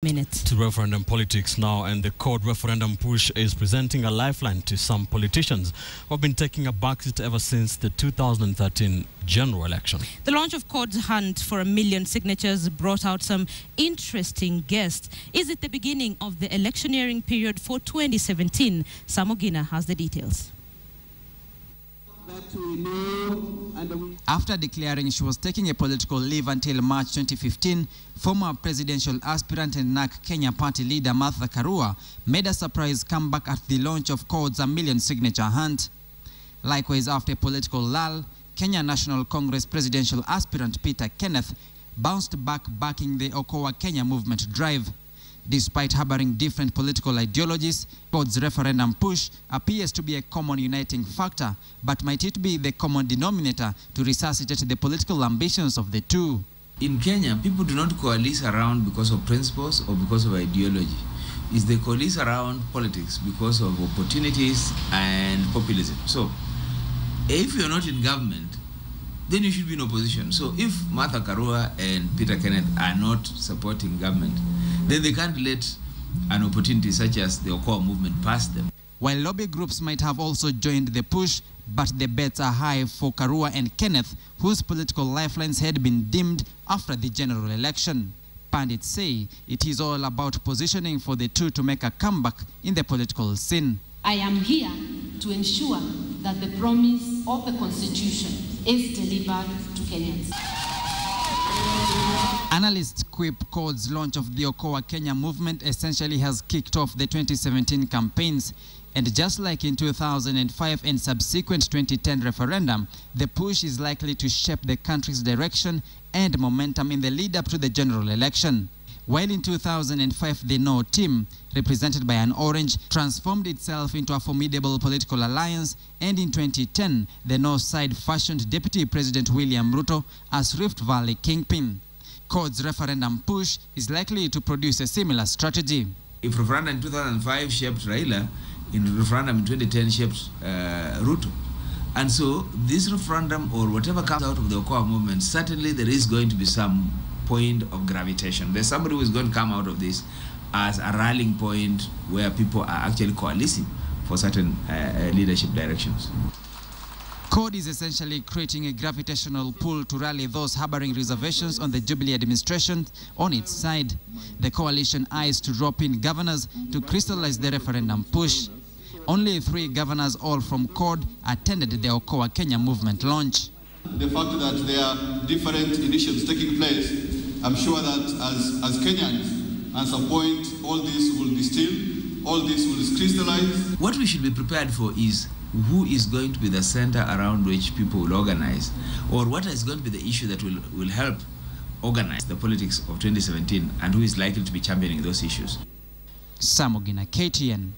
Minutes. To referendum politics now, and the court referendum push is presenting a lifeline to some politicians who have been taking a backseat ever since the 2013 general election. The launch of court's hunt for 1 million signatures brought out some interesting guests. Is it the beginning of the electioneering period for 2017? Samogina has the details. After declaring she was taking a political leave until March 2015, former presidential aspirant and NAC Kenya party leader Martha Karua made a surprise comeback at the launch of CORD's 1 million signature hunt. Likewise, after a political lull, Kenya National Congress presidential aspirant Peter Kenneth bounced back backing the Okoa Kenya movement drive. Despite harboring different political ideologies, CORD's referendum push appears to be a common uniting factor, but might it be the common denominator to resuscitate the political ambitions of the two? In Kenya, people do not coalesce around because of principles or because of ideology. They coalesce around politics because of opportunities and populism. So, if you're not in government, then you should be in opposition. So if Martha Karua and Peter Kenneth are not supporting government, then they can't let an opportunity such as the Okoa movement pass them. While lobby groups might have also joined the push, but the bets are high for Karua and Kenneth, whose political lifelines had been dimmed after the general election. Pundits say it is all about positioning for the two to make a comeback in the political scene. I am here to ensure that the promise of the Constitution is delivered to Kenyans. Analysts quip CORD's launch of the Okoa Kenya movement essentially has kicked off the 2017 campaigns. And just like in 2005 and subsequent 2010 referendum, the push is likely to shape the country's direction and momentum in the lead-up to the general election. While in 2005, the No team, represented by an orange, transformed itself into a formidable political alliance, and in 2010, the No side fashioned Deputy President William Ruto as Rift Valley kingpin. CORD's referendum push is likely to produce a similar strategy. If referendum in 2005 shaped Raila, in referendum in 2010 shaped Ruto. And so this referendum or whatever comes out of the Okoa movement, certainly there is going to be some point of gravitation. There's somebody who is going to come out of this as a rallying point where people are actually coalescing for certain leadership directions. CORD is essentially creating a gravitational pull to rally those harboring reservations on the Jubilee administration on its side. The coalition eyes to rope in governors to crystallize the referendum push. Only 3 governors, all from CORD, attended the Okoa Kenya movement launch. The fact that there are different initiatives taking place, I'm sure that as Kenyans, at some point, all this will distill, all this will crystallize. What we should be prepared for is who is going to be the center around which people will organize, or what is going to be the issue that will help organize the politics of 2017, and who is likely to be championing those issues. Samogina, KTN.